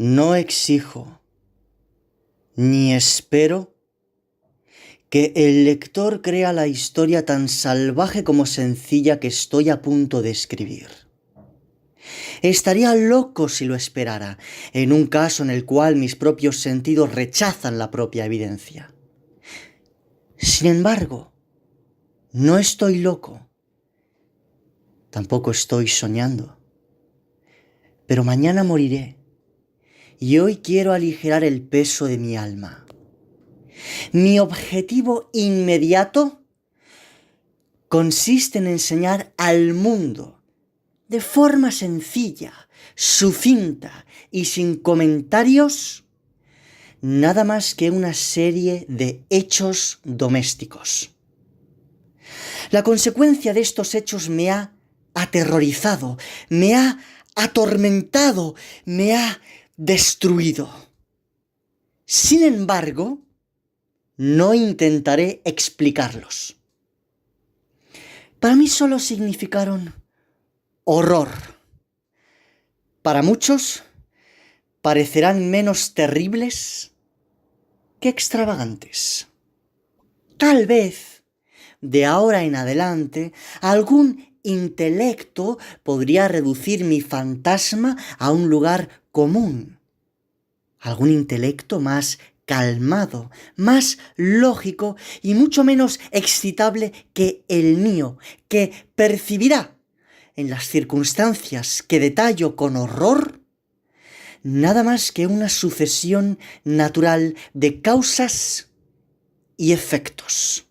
No exijo ni espero que el lector crea la historia tan salvaje como sencilla que estoy a punto de escribir. Estaría loco si lo esperara, en un caso en el cual mis propios sentidos rechazan la propia evidencia. Sin embargo, no estoy loco. Tampoco estoy soñando. Pero mañana moriré. Y hoy quiero aligerar el peso de mi alma. Mi objetivo inmediato consiste en enseñar al mundo, de forma sencilla, sucinta y sin comentarios, nada más que una serie de hechos domésticos. La consecuencia de estos hechos me ha aterrorizado, me ha atormentado, me ha destruido. Sin embargo, no intentaré explicarlos. Para mí solo significaron horror. Para muchos parecerán menos terribles que extravagantes. Tal vez, de ahora en adelante, algún intelecto podría reducir mi fantasma a un lugar común. Algún intelecto más calmado, más lógico y mucho menos excitable que el mío, que percibirá, en las circunstancias que detallo con horror, nada más que una sucesión natural de causas y efectos.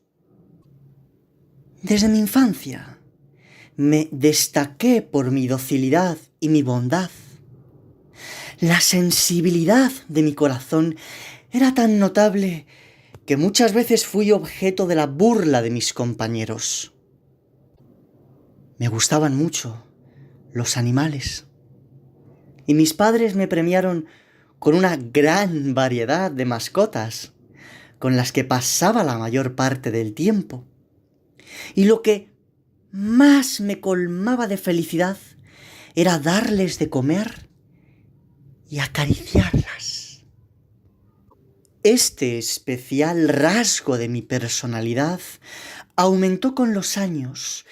Desde mi infancia me destaqué por mi docilidad y mi bondad. La sensibilidad de mi corazón era tan notable que muchas veces fui objeto de la burla de mis compañeros. Me gustaban mucho los animales y mis padres me premiaron con una gran variedad de mascotas con las que pasaba la mayor parte del tiempo. Y lo que más me colmaba de felicidad era darles de comer y acariciarlas. Este especial rasgo de mi personalidad aumentó con los años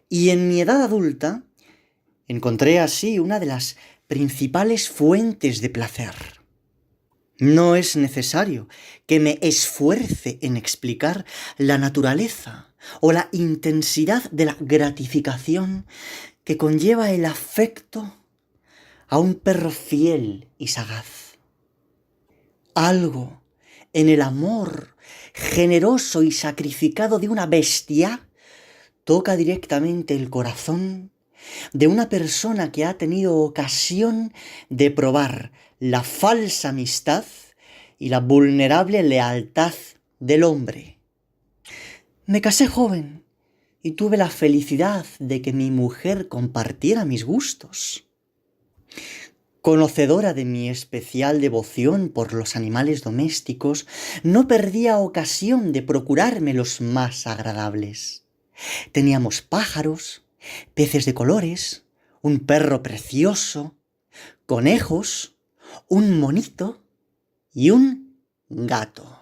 y en mi edad adulta encontré así una de las principales fuentes de placer. No es necesario que me esfuerce en explicar la naturaleza o la intensidad de la gratificación que conlleva el afecto a un perro fiel y sagaz. Algo en el amor generoso y sacrificado de una bestia toca directamente el corazón de una persona que ha tenido ocasión de probar la falsa amistad y la vulnerable lealtad del hombre. Me casé joven y tuve la felicidad de que mi mujer compartiera mis gustos. Conocedora de mi especial devoción por los animales domésticos, no perdía ocasión de procurarme los más agradables. Teníamos pájaros, peces de colores, un perro precioso, conejos, un monito y un gato.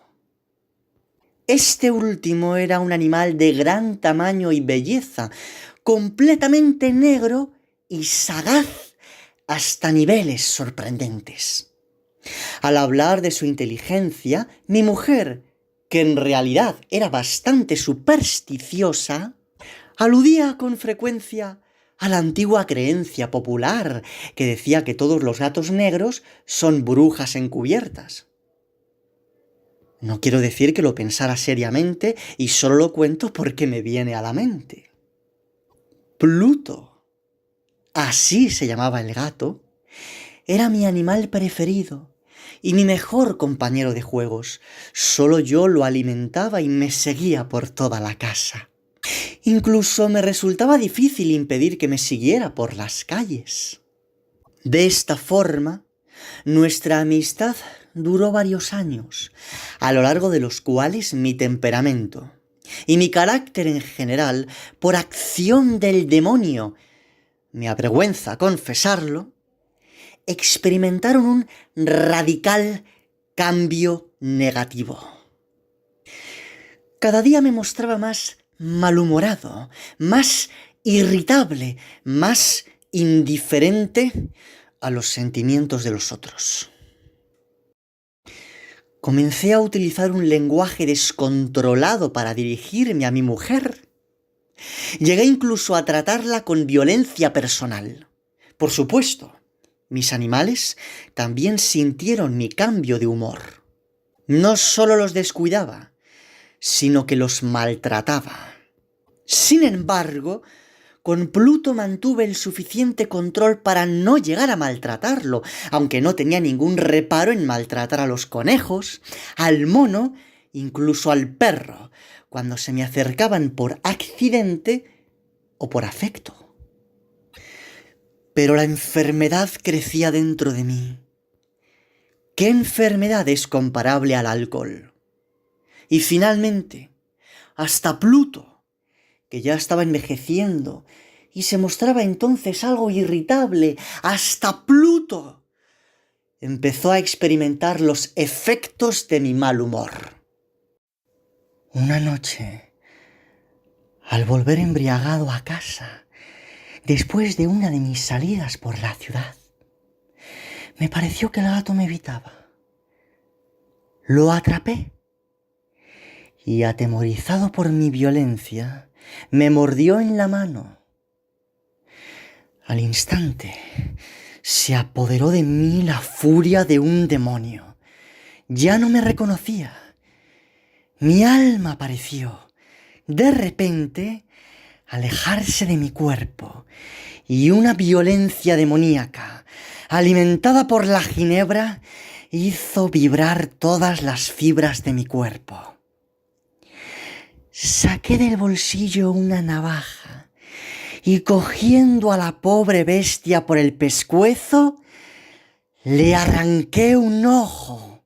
Este último era un animal de gran tamaño y belleza, completamente negro y sagaz hasta niveles sorprendentes. Al hablar de su inteligencia, mi mujer, que en realidad era bastante supersticiosa, aludía con frecuencia a la antigua creencia popular que decía que todos los gatos negros son brujas encubiertas. No quiero decir que lo pensara seriamente y solo lo cuento porque me viene a la mente. Pluto, así se llamaba el gato, era mi animal preferido y mi mejor compañero de juegos. Solo yo lo alimentaba y me seguía por toda la casa. Incluso me resultaba difícil impedir que me siguiera por las calles. De esta forma, nuestra amistad duró varios años, a lo largo de los cuales mi temperamento y mi carácter en general, por acción del demonio, me avergüenza confesarlo, experimentaron un radical cambio negativo. Cada día me mostraba más malhumorado, más irritable, más indiferente a los sentimientos de los otros. Comencé a utilizar un lenguaje descontrolado para dirigirme a mi mujer. Llegué incluso a tratarla con violencia personal. Por supuesto, mis animales también sintieron mi cambio de humor. No solo los descuidaba, sino que los maltrataba. Sin embargo, con Pluto mantuve el suficiente control para no llegar a maltratarlo, aunque no tenía ningún reparo en maltratar a los conejos, al mono, incluso al perro, cuando se me acercaban por accidente o por afecto. Pero la enfermedad crecía dentro de mí. ¿Qué enfermedad es comparable al alcohol? Y finalmente, hasta Pluto, que ya estaba envejeciendo y se mostraba entonces algo irritable, hasta Pluto empezó a experimentar los efectos de mi mal humor. Una noche, al volver embriagado a casa, después de una de mis salidas por la ciudad, me pareció que el gato me evitaba. Lo atrapé y, atemorizado por mi violencia, me mordió en la mano. Al instante se apoderó de mí la furia de un demonio. Ya no me reconocía. Mi alma pareció, de repente, alejarse de mi cuerpo, y una violencia demoníaca, alimentada por la ginebra, hizo vibrar todas las fibras de mi cuerpo. Saqué del bolsillo una navaja y, cogiendo a la pobre bestia por el pescuezo, le arranqué un ojo.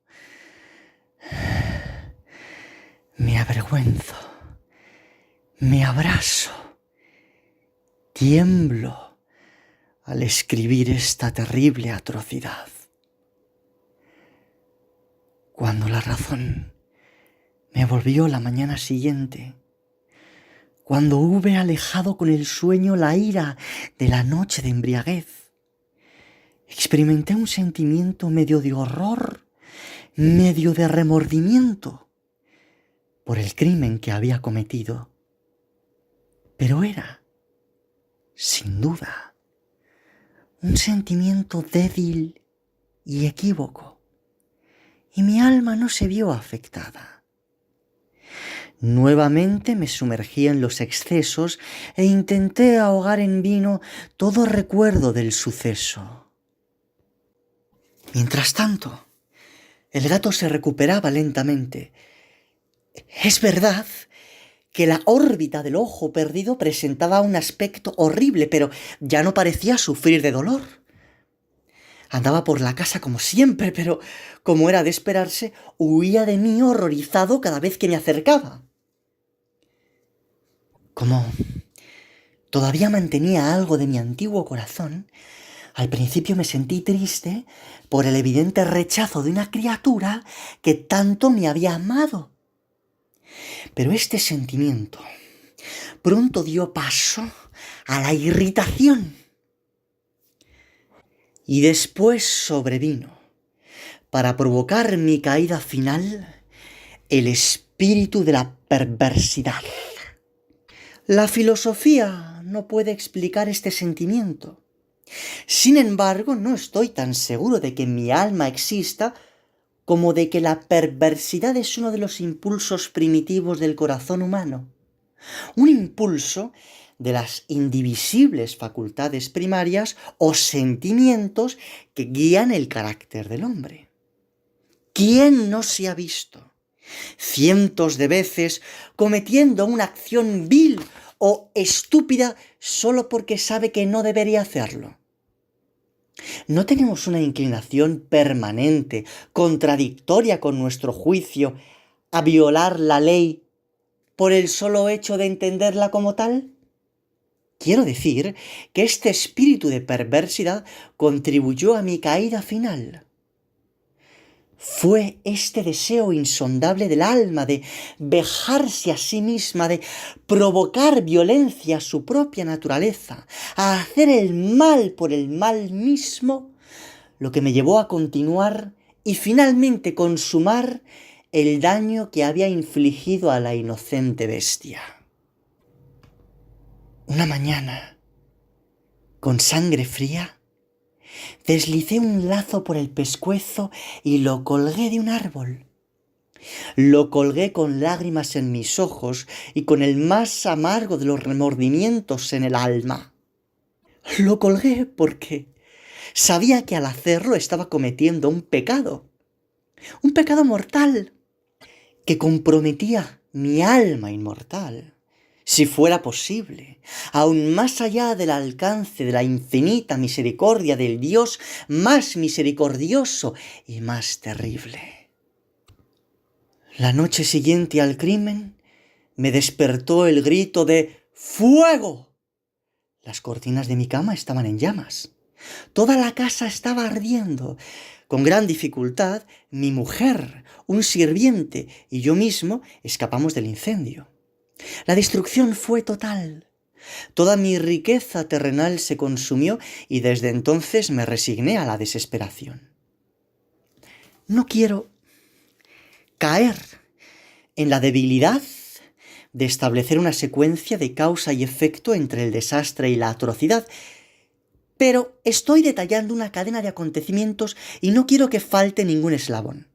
Me avergüenzo, me abrazo, tiemblo al escribir esta terrible atrocidad. Cuando la razón me volvió la mañana siguiente, cuando hube alejado con el sueño la ira de la noche de embriaguez, experimenté un sentimiento medio de horror, medio de remordimiento por el crimen que había cometido. Pero era, sin duda, un sentimiento débil y equívoco, y mi alma no se vio afectada. Nuevamente me sumergí en los excesos e intenté ahogar en vino todo recuerdo del suceso. Mientras tanto, el gato se recuperaba lentamente. Es verdad que la órbita del ojo perdido presentaba un aspecto horrible, pero ya no parecía sufrir de dolor. Andaba por la casa como siempre, pero, como era de esperarse, huía de mí horrorizado cada vez que me acercaba. Como todavía mantenía algo de mi antiguo corazón, al principio me sentí triste por el evidente rechazo de una criatura que tanto me había amado. Pero este sentimiento pronto dio paso a la irritación. Y después sobrevino, para provocar mi caída final, el espíritu de la perversidad. La filosofía no puede explicar este sentimiento. Sin embargo, no estoy tan seguro de que mi alma exista como de que la perversidad es uno de los impulsos primitivos del corazón humano. Un impulso de las indivisibles facultades primarias o sentimientos que guían el carácter del hombre. ¿Quién no se ha visto cientos de veces cometiendo una acción vil o estúpida solo porque sabe que no debería hacerlo? ¿No tenemos una inclinación permanente, contradictoria con nuestro juicio, a violar la ley por el solo hecho de entenderla como tal? Quiero decir que este espíritu de perversidad contribuyó a mi caída final. Fue este deseo insondable del alma de vejarse a sí misma, de provocar violencia a su propia naturaleza, a hacer el mal por el mal mismo, lo que me llevó a continuar y finalmente consumar el daño que había infligido a la inocente bestia. Una mañana, con sangre fría, deslicé un lazo por el pescuezo y lo colgué de un árbol. Lo colgué con lágrimas en mis ojos y con el más amargo de los remordimientos en el alma. Lo colgué porque sabía que al hacerlo estaba cometiendo un pecado mortal, que comprometía mi alma inmortal, si fuera posible, aún más allá del alcance de la infinita misericordia del Dios más misericordioso y más terrible. La noche siguiente al crimen me despertó el grito de ¡fuego! Las cortinas de mi cama estaban en llamas. Toda la casa estaba ardiendo. Con gran dificultad, mi mujer, un sirviente y yo mismo escapamos del incendio. La destrucción fue total. Toda mi riqueza terrenal se consumió y desde entonces me resigné a la desesperación. No quiero caer en la debilidad de establecer una secuencia de causa y efecto entre el desastre y la atrocidad, pero estoy detallando una cadena de acontecimientos y no quiero que falte ningún eslabón.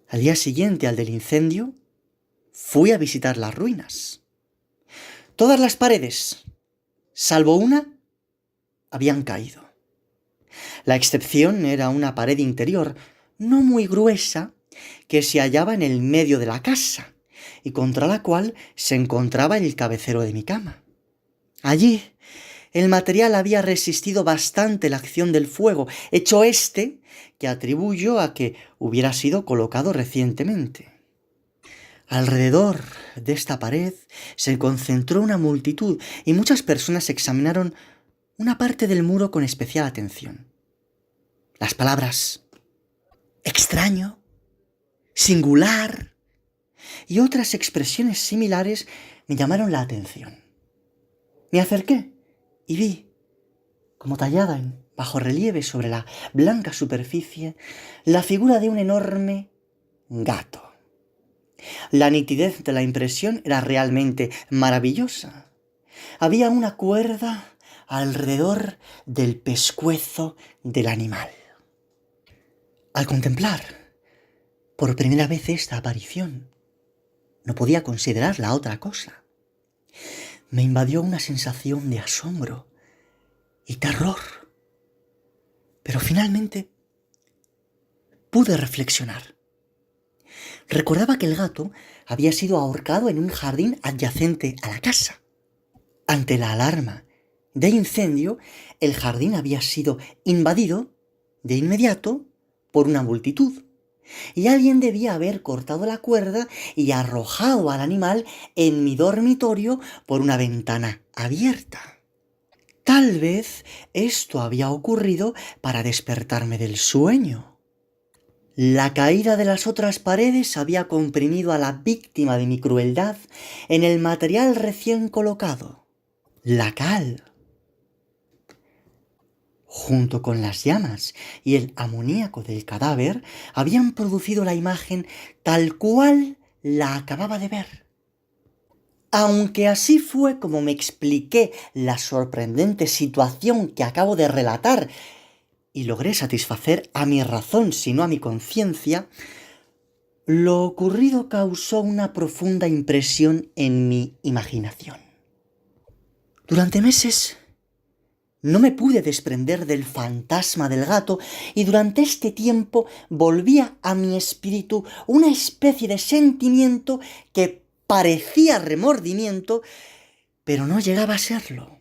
Al día siguiente al del incendio, fui a visitar las ruinas. Todas las paredes, salvo una, habían caído. La excepción era una pared interior, no muy gruesa, que se hallaba en el medio de la casa y contra la cual se encontraba el cabecero de mi cama. Allí, el material había resistido bastante la acción del fuego, hecho que atribuyo a que hubiera sido colocado recientemente. Alrededor de esta pared se concentró una multitud y muchas personas examinaron una parte del muro con especial atención. Las palabras extraño, singular y otras expresiones similares me llamaron la atención. Me acerqué y vi, como tallada en bajorrelieve sobre la blanca superficie, la figura de un enorme gato. La nitidez de la impresión era realmente maravillosa. Había una cuerda alrededor del pescuezo del animal. Al contemplar por primera vez esta aparición, no podía considerarla otra cosa. Me invadió una sensación de asombro y terror. Pero finalmente pude reflexionar. Recordaba que el gato había sido ahorcado en un jardín adyacente a la casa. Ante la alarma de incendio, el jardín había sido invadido de inmediato por una multitud, y alguien debía haber cortado la cuerda y arrojado al animal en mi dormitorio por una ventana abierta. Tal vez esto había ocurrido para despertarme del sueño. La caída de las otras paredes había comprimido a la víctima de mi crueldad en el material recién colocado, la cal. Junto con las llamas y el amoníaco del cadáver, habían producido la imagen tal cual la acababa de ver. Aunque así fue como me expliqué la sorprendente situación que acabo de relatar y logré satisfacer a mi razón, si no a mi conciencia, lo ocurrido causó una profunda impresión en mi imaginación. Durante meses no me pude desprender del fantasma del gato y durante este tiempo volvía a mi espíritu una especie de sentimiento que parecía remordimiento, pero no llegaba a serlo.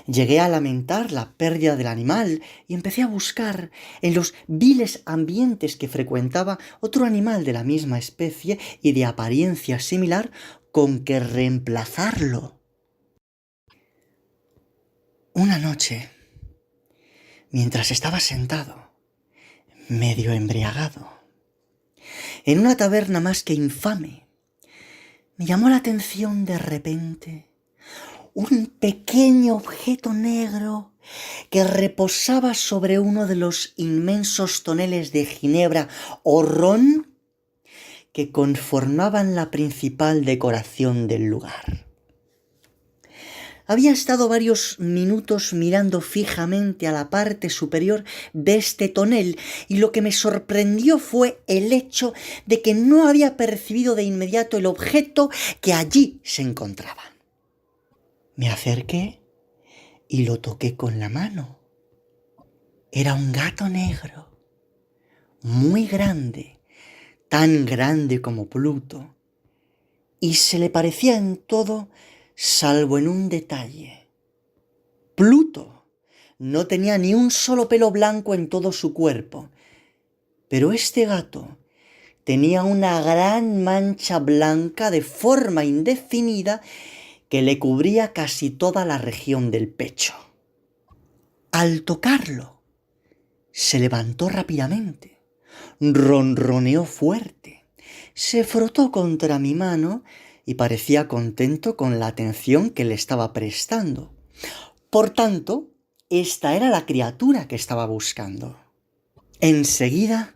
Llegué a lamentar la pérdida del animal y empecé a buscar en los viles ambientes que frecuentaba otro animal de la misma especie y de apariencia similar con que reemplazarlo. Una noche, mientras estaba sentado, medio embriagado, en una taberna más que infame, me llamó la atención de repente un pequeño objeto negro que reposaba sobre uno de los inmensos toneles de ginebra o ron que conformaban la principal decoración del lugar. Había estado varios minutos mirando fijamente a la parte superior de este tonel y lo que me sorprendió fue el hecho de que no había percibido de inmediato el objeto que allí se encontraba. Me acerqué y lo toqué con la mano. Era un gato negro, muy grande, tan grande como Pluto, y se le parecía en todo salvo en un detalle. Pluto no tenía ni un solo pelo blanco en todo su cuerpo, pero este gato tenía una gran mancha blanca de forma indefinida que le cubría casi toda la región del pecho. Al tocarlo, se levantó rápidamente, ronroneó fuerte, se frotó contra mi mano y parecía contento con la atención que le estaba prestando. Por tanto, esta era la criatura que estaba buscando. Enseguida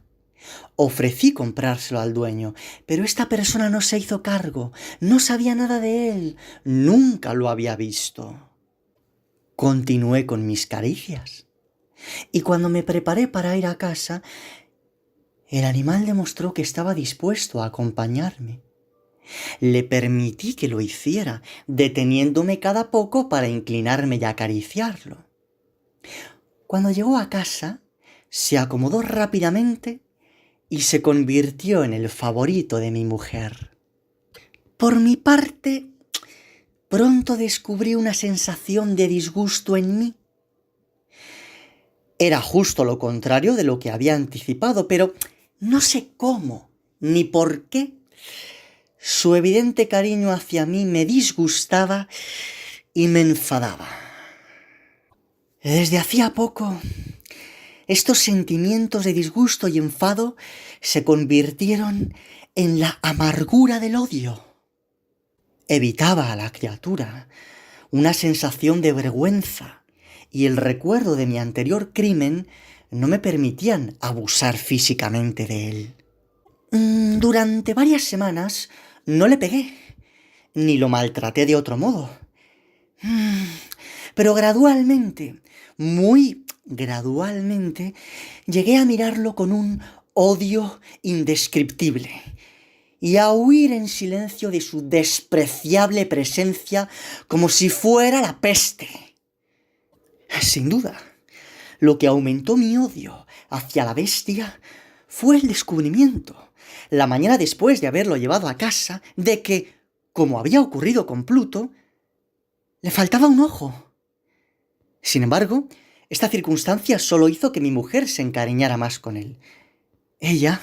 ofrecí comprárselo al dueño, pero esta persona no se hizo cargo, no sabía nada de él, nunca lo había visto. Continué con mis caricias, y cuando me preparé para ir a casa, el animal demostró que estaba dispuesto a acompañarme. Le permití que lo hiciera, deteniéndome cada poco para inclinarme y acariciarlo. Cuando llegó a casa, se acomodó rápidamente y se convirtió en el favorito de mi mujer. Por mi parte, pronto descubrí una sensación de disgusto en mí. Era justo lo contrario de lo que había anticipado, pero no sé cómo ni por qué. Su evidente cariño hacia mí me disgustaba y me enfadaba. Desde hacía poco, estos sentimientos de disgusto y enfado se convirtieron en la amargura del odio. Evitaba a la criatura, una sensación de vergüenza y el recuerdo de mi anterior crimen no me permitían abusar físicamente de él. Durante varias semanas no le pegué, ni lo maltraté de otro modo. Pero gradualmente, muy gradualmente, llegué a mirarlo con un odio indescriptible y a huir en silencio de su despreciable presencia como si fuera la peste. Sin duda, lo que aumentó mi odio hacia la bestia fue el descubrimiento, la mañana después de haberlo llevado a casa, de que, como había ocurrido con Pluto, le faltaba un ojo. Sin embargo, esta circunstancia solo hizo que mi mujer se encariñara más con él. Ella,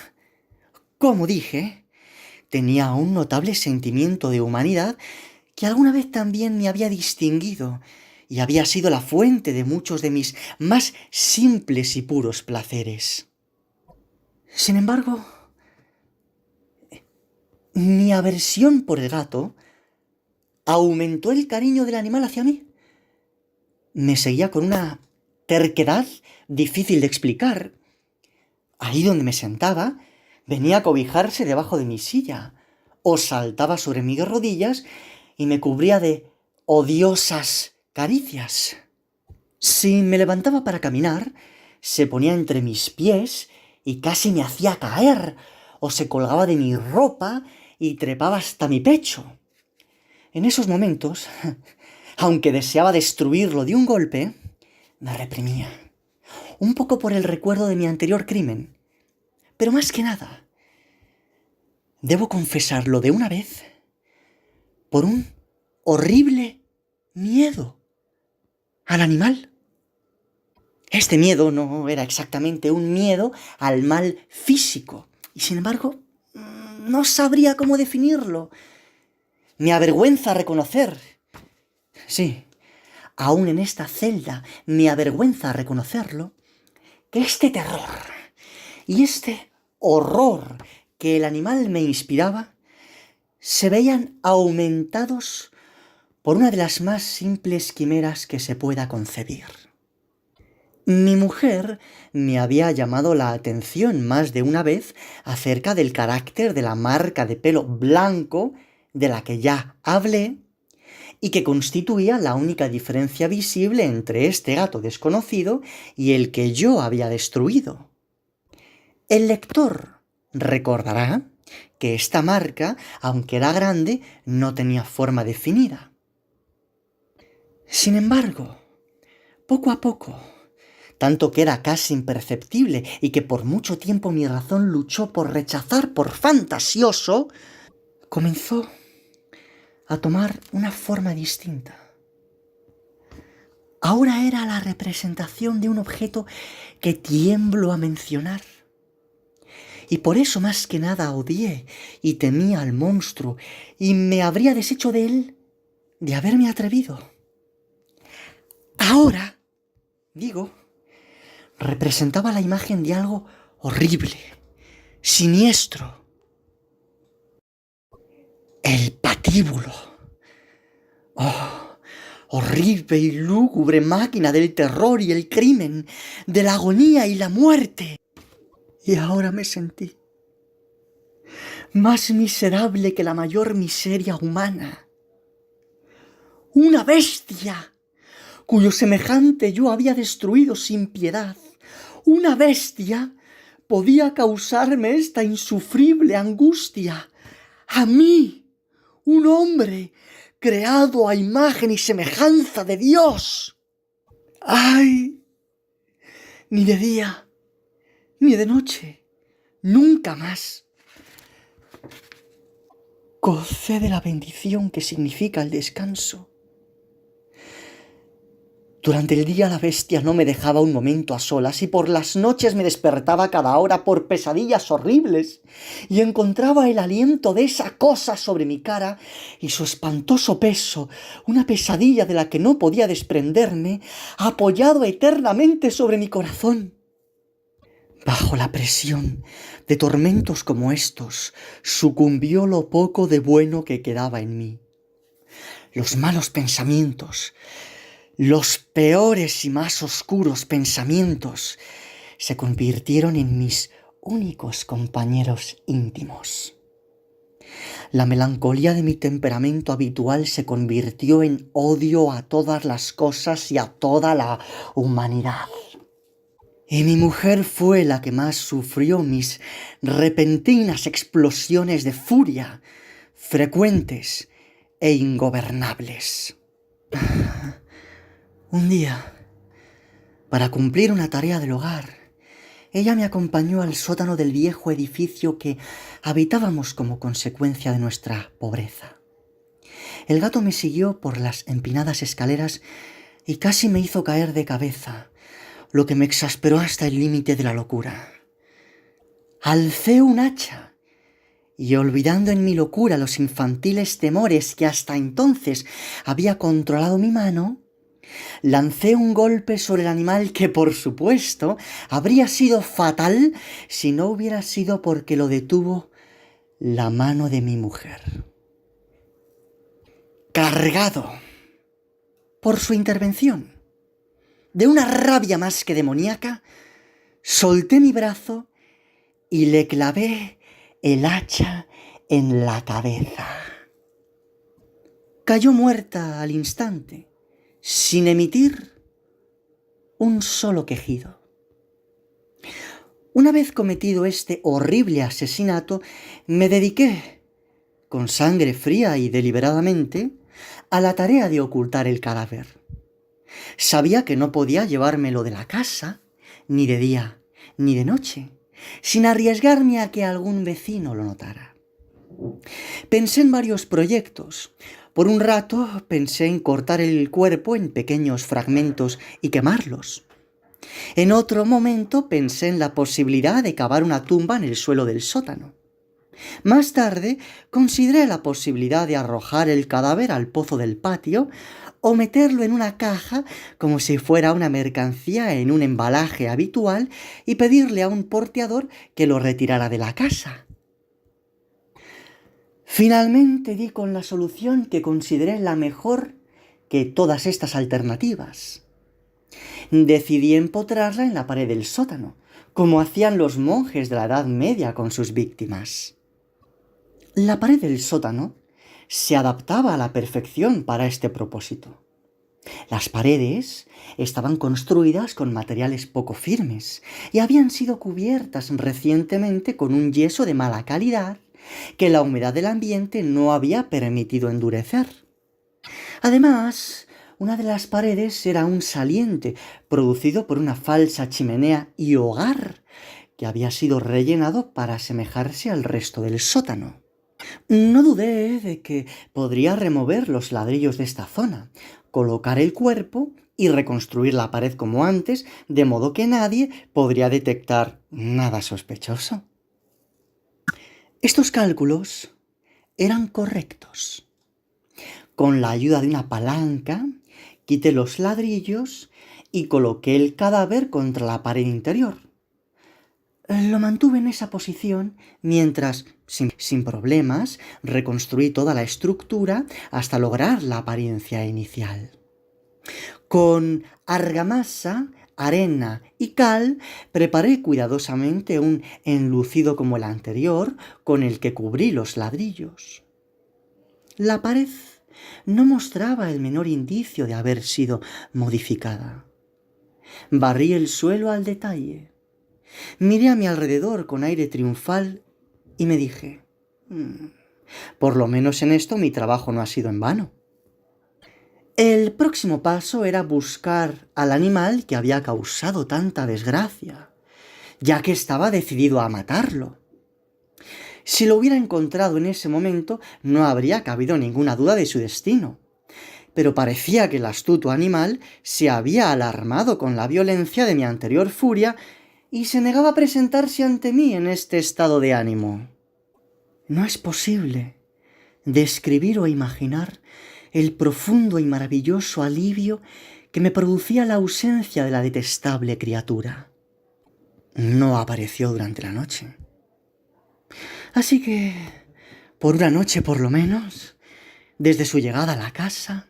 como dije, tenía un notable sentimiento de humanidad que alguna vez también me había distinguido y había sido la fuente de muchos de mis más simples y puros placeres. Sin embargo, mi aversión por el gato aumentó el cariño del animal hacia mí. Me seguía con una terquedad difícil de explicar. Ahí donde me sentaba, venía a cobijarse debajo de mi silla, o saltaba sobre mis rodillas y me cubría de odiosas caricias. Si me levantaba para caminar, se ponía entre mis pies y casi me hacía caer, o se colgaba de mi ropa y trepaba hasta mi pecho. En esos momentos, aunque deseaba destruirlo de un golpe, me reprimía, un poco por el recuerdo de mi anterior crimen, pero más que nada, debo confesarlo de una vez, por un horrible miedo al animal. Este miedo no era exactamente un miedo al mal físico, y sin embargo, no sabría cómo definirlo. Me avergüenza reconocer. Sí, aún en esta celda me avergüenza reconocerlo, que este terror y este horror que el animal me inspiraba se veían aumentados por una de las más simples quimeras que se pueda concebir. Mi mujer me había llamado la atención más de una vez acerca del carácter de la marca de pelo blanco de la que ya hablé y que constituía la única diferencia visible entre este gato desconocido y el que yo había destruido. El lector recordará que esta marca, aunque era grande, no tenía forma definida. Sin embargo, poco a poco, tanto que era casi imperceptible y que por mucho tiempo mi razón luchó por rechazar por fantasioso, comenzó a tomar una forma distinta. Ahora era la representación de un objeto que tiemblo a mencionar. Y por eso más que nada odié y temía al monstruo y me habría deshecho de él de haberme atrevido. Ahora, digo, representaba la imagen de algo horrible, siniestro. El patíbulo. Oh, horrible y lúgubre máquina del terror y el crimen, de la agonía y la muerte. Y ahora me sentí más miserable que la mayor miseria humana. Una bestia cuyo semejante yo había destruido sin piedad. Una bestia podía causarme esta insufrible angustia. A mí, un hombre creado a imagen y semejanza de Dios. ¡Ay! Ni de día, ni de noche, nunca más gocé de la bendición que significa el descanso. Durante el día la bestia no me dejaba un momento a solas y por las noches me despertaba cada hora por pesadillas horribles y encontraba el aliento de esa cosa sobre mi cara y su espantoso peso, una pesadilla de la que no podía desprenderme, apoyado eternamente sobre mi corazón. Bajo la presión de tormentos como estos, sucumbió lo poco de bueno que quedaba en mí. Los malos pensamientos, los peores y más oscuros pensamientos se convirtieron en mis únicos compañeros íntimos. La melancolía de mi temperamento habitual se convirtió en odio a todas las cosas y a toda la humanidad. Y mi mujer fue la que más sufrió mis repentinas explosiones de furia, frecuentes e ingobernables. Un día, para cumplir una tarea del hogar, ella me acompañó al sótano del viejo edificio que habitábamos como consecuencia de nuestra pobreza. El gato me siguió por las empinadas escaleras y casi me hizo caer de cabeza, lo que me exasperó hasta el límite de la locura. Alcé un hacha y, olvidando en mi locura los infantiles temores que hasta entonces había controlado mi mano, lancé un golpe sobre el animal que, por supuesto, habría sido fatal si no hubiera sido porque lo detuvo la mano de mi mujer. Cargado por su intervención, de una rabia más que demoníaca, solté mi brazo y le clavé el hacha en la cabeza. Cayó muerta al instante, sin emitir un solo quejido. Una vez cometido este horrible asesinato, me dediqué, con sangre fría y deliberadamente, a la tarea de ocultar el cadáver. Sabía que no podía llevármelo de la casa, ni de día, ni de noche, sin arriesgarme a que algún vecino lo notara. Pensé en varios proyectos. Por un rato pensé en cortar el cuerpo en pequeños fragmentos y quemarlos. En otro momento pensé en la posibilidad de cavar una tumba en el suelo del sótano. Más tarde consideré la posibilidad de arrojar el cadáver al pozo del patio o meterlo en una caja como si fuera una mercancía en un embalaje habitual y pedirle a un porteador que lo retirara de la casa. Finalmente di con la solución que consideré la mejor que todas estas alternativas. Decidí empotrarla en la pared del sótano, como hacían los monjes de la Edad Media con sus víctimas. La pared del sótano se adaptaba a la perfección para este propósito. Las paredes estaban construidas con materiales poco firmes y habían sido cubiertas recientemente con un yeso de mala calidad que la humedad del ambiente no había permitido endurecer. Además, una de las paredes era un saliente producido por una falsa chimenea y hogar que había sido rellenado para asemejarse al resto del sótano. No dudé de que podría remover los ladrillos de esta zona, colocar el cuerpo y reconstruir la pared como antes, de modo que nadie podría detectar nada sospechoso. Estos cálculos eran correctos. Con la ayuda de una palanca, quité los ladrillos y coloqué el cadáver contra la pared interior. Lo mantuve en esa posición mientras, sin problemas, reconstruí toda la estructura hasta lograr la apariencia inicial. Con argamasa, arena y cal, preparé cuidadosamente un enlucido como el anterior con el que cubrí los ladrillos. La pared no mostraba el menor indicio de haber sido modificada. Barrí el suelo al detalle. Miré a mi alrededor con aire triunfal y me dije, por lo menos en esto mi trabajo no ha sido en vano. El próximo paso era buscar al animal que había causado tanta desgracia, ya que estaba decidido a matarlo. Si lo hubiera encontrado en ese momento, no habría cabido ninguna duda de su destino. Pero parecía que el astuto animal se había alarmado con la violencia de mi anterior furia y se negaba a presentarse ante mí en este estado de ánimo. No es posible describir o imaginar el profundo y maravilloso alivio que me producía la ausencia de la detestable criatura. No apareció durante la noche. Así que, por una noche por lo menos, desde su llegada a la casa,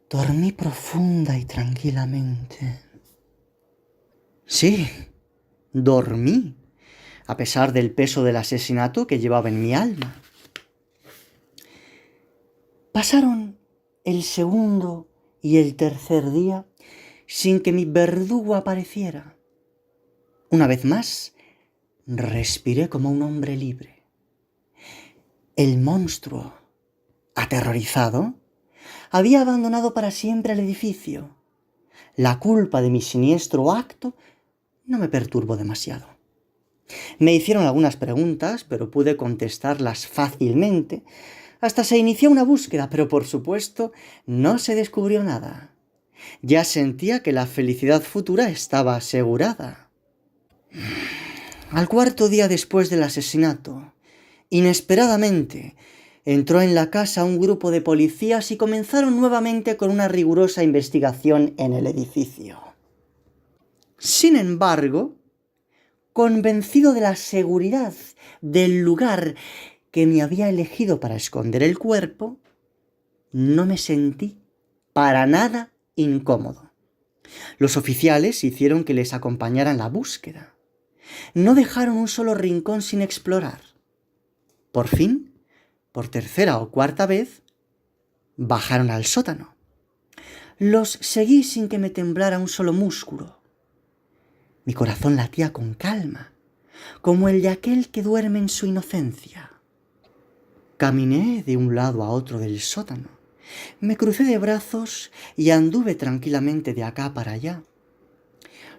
dormí profunda y tranquilamente. Sí, dormí, a pesar del peso del asesinato que llevaba en mi alma. Pasaron el segundo y el tercer día sin que mi verdugo apareciera. Una vez más, respiré como un hombre libre. El monstruo, aterrorizado, había abandonado para siempre el edificio. La culpa de mi siniestro acto no me perturbó demasiado. Me hicieron algunas preguntas, pero pude contestarlas fácilmente. Hasta se inició una búsqueda, pero por supuesto no se descubrió nada. Ya sentía que la felicidad futura estaba asegurada. Al cuarto día después del asesinato, inesperadamente, entró en la casa un grupo de policías y comenzaron nuevamente con una rigurosa investigación en el edificio. Sin embargo, convencido de la seguridad del lugar que me había elegido para esconder el cuerpo, no me sentí para nada incómodo. Los oficiales hicieron que les acompañara en la búsqueda. No dejaron un solo rincón sin explorar. Por fin, por tercera o cuarta vez, bajaron al sótano. Los seguí sin que me temblara un solo músculo. Mi corazón latía con calma, como el de aquel que duerme en su inocencia. Caminé de un lado a otro del sótano, me crucé de brazos y anduve tranquilamente de acá para allá.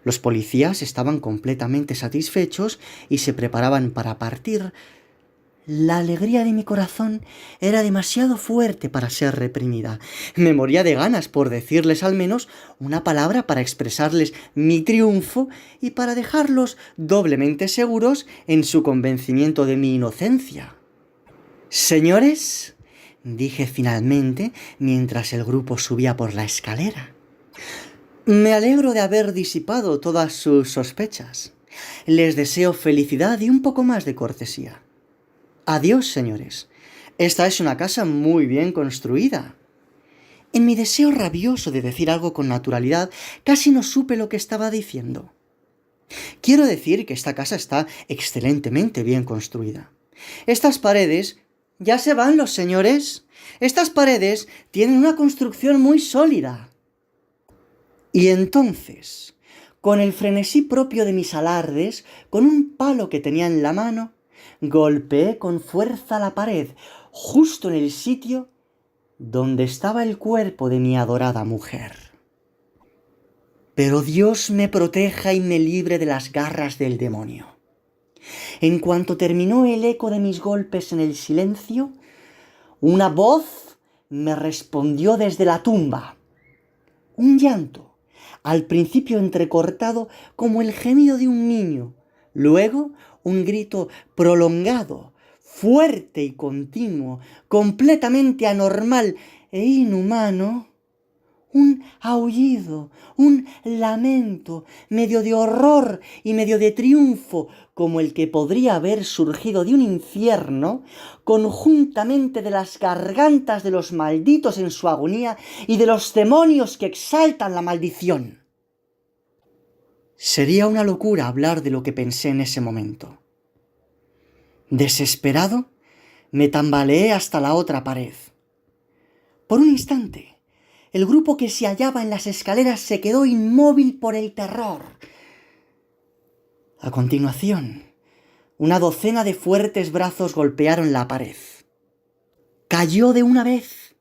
Los policías estaban completamente satisfechos y se preparaban para partir. La alegría de mi corazón era demasiado fuerte para ser reprimida. Me moría de ganas por decirles al menos una palabra para expresarles mi triunfo y para dejarlos doblemente seguros en su convencimiento de mi inocencia. Señores, dije finalmente mientras el grupo subía por la escalera. Me alegro de haber disipado todas sus sospechas. Les deseo felicidad y un poco más de cortesía. Adiós, señores. Esta es una casa muy bien construida. En mi deseo rabioso de decir algo con naturalidad, casi no supe lo que estaba diciendo. Quiero decir que esta casa está excelentemente bien construida. Estas paredes... ¿Ya se van los señores? Estas paredes tienen una construcción muy sólida. Y entonces, con el frenesí propio de mis alardes, con un palo que tenía en la mano, golpeé con fuerza la pared, justo en el sitio donde estaba el cuerpo de mi adorada mujer. Pero Dios me proteja y me libre de las garras del demonio. En cuanto terminó el eco de mis golpes en el silencio, una voz me respondió desde la tumba. Un llanto, al principio entrecortado como el gemido de un niño, luego un grito prolongado, fuerte y continuo, completamente anormal e inhumano. Un aullido, un lamento, medio de horror y medio de triunfo, como el que podría haber surgido de un infierno, conjuntamente de las gargantas de los malditos en su agonía y de los demonios que exaltan la maldición. Sería una locura hablar de lo que pensé en ese momento. Desesperado, me tambaleé hasta la otra pared. Por un instante, el grupo que se hallaba en las escaleras se quedó inmóvil por el terror. A continuación, una docena de fuertes brazos golpearon la pared. Cayó de una vez.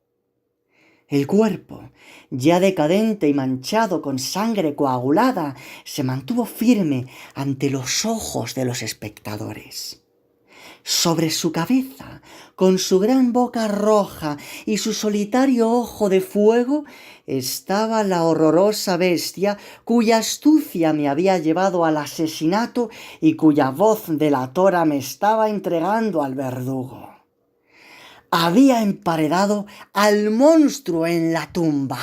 El cuerpo, ya decadente y manchado con sangre coagulada, se mantuvo firme ante los ojos de los espectadores. Sobre su cabeza, con su gran boca roja y su solitario ojo de fuego, estaba la horrorosa bestia cuya astucia me había llevado al asesinato y cuya voz delatora me estaba entregando al verdugo. Había emparedado al monstruo en la tumba.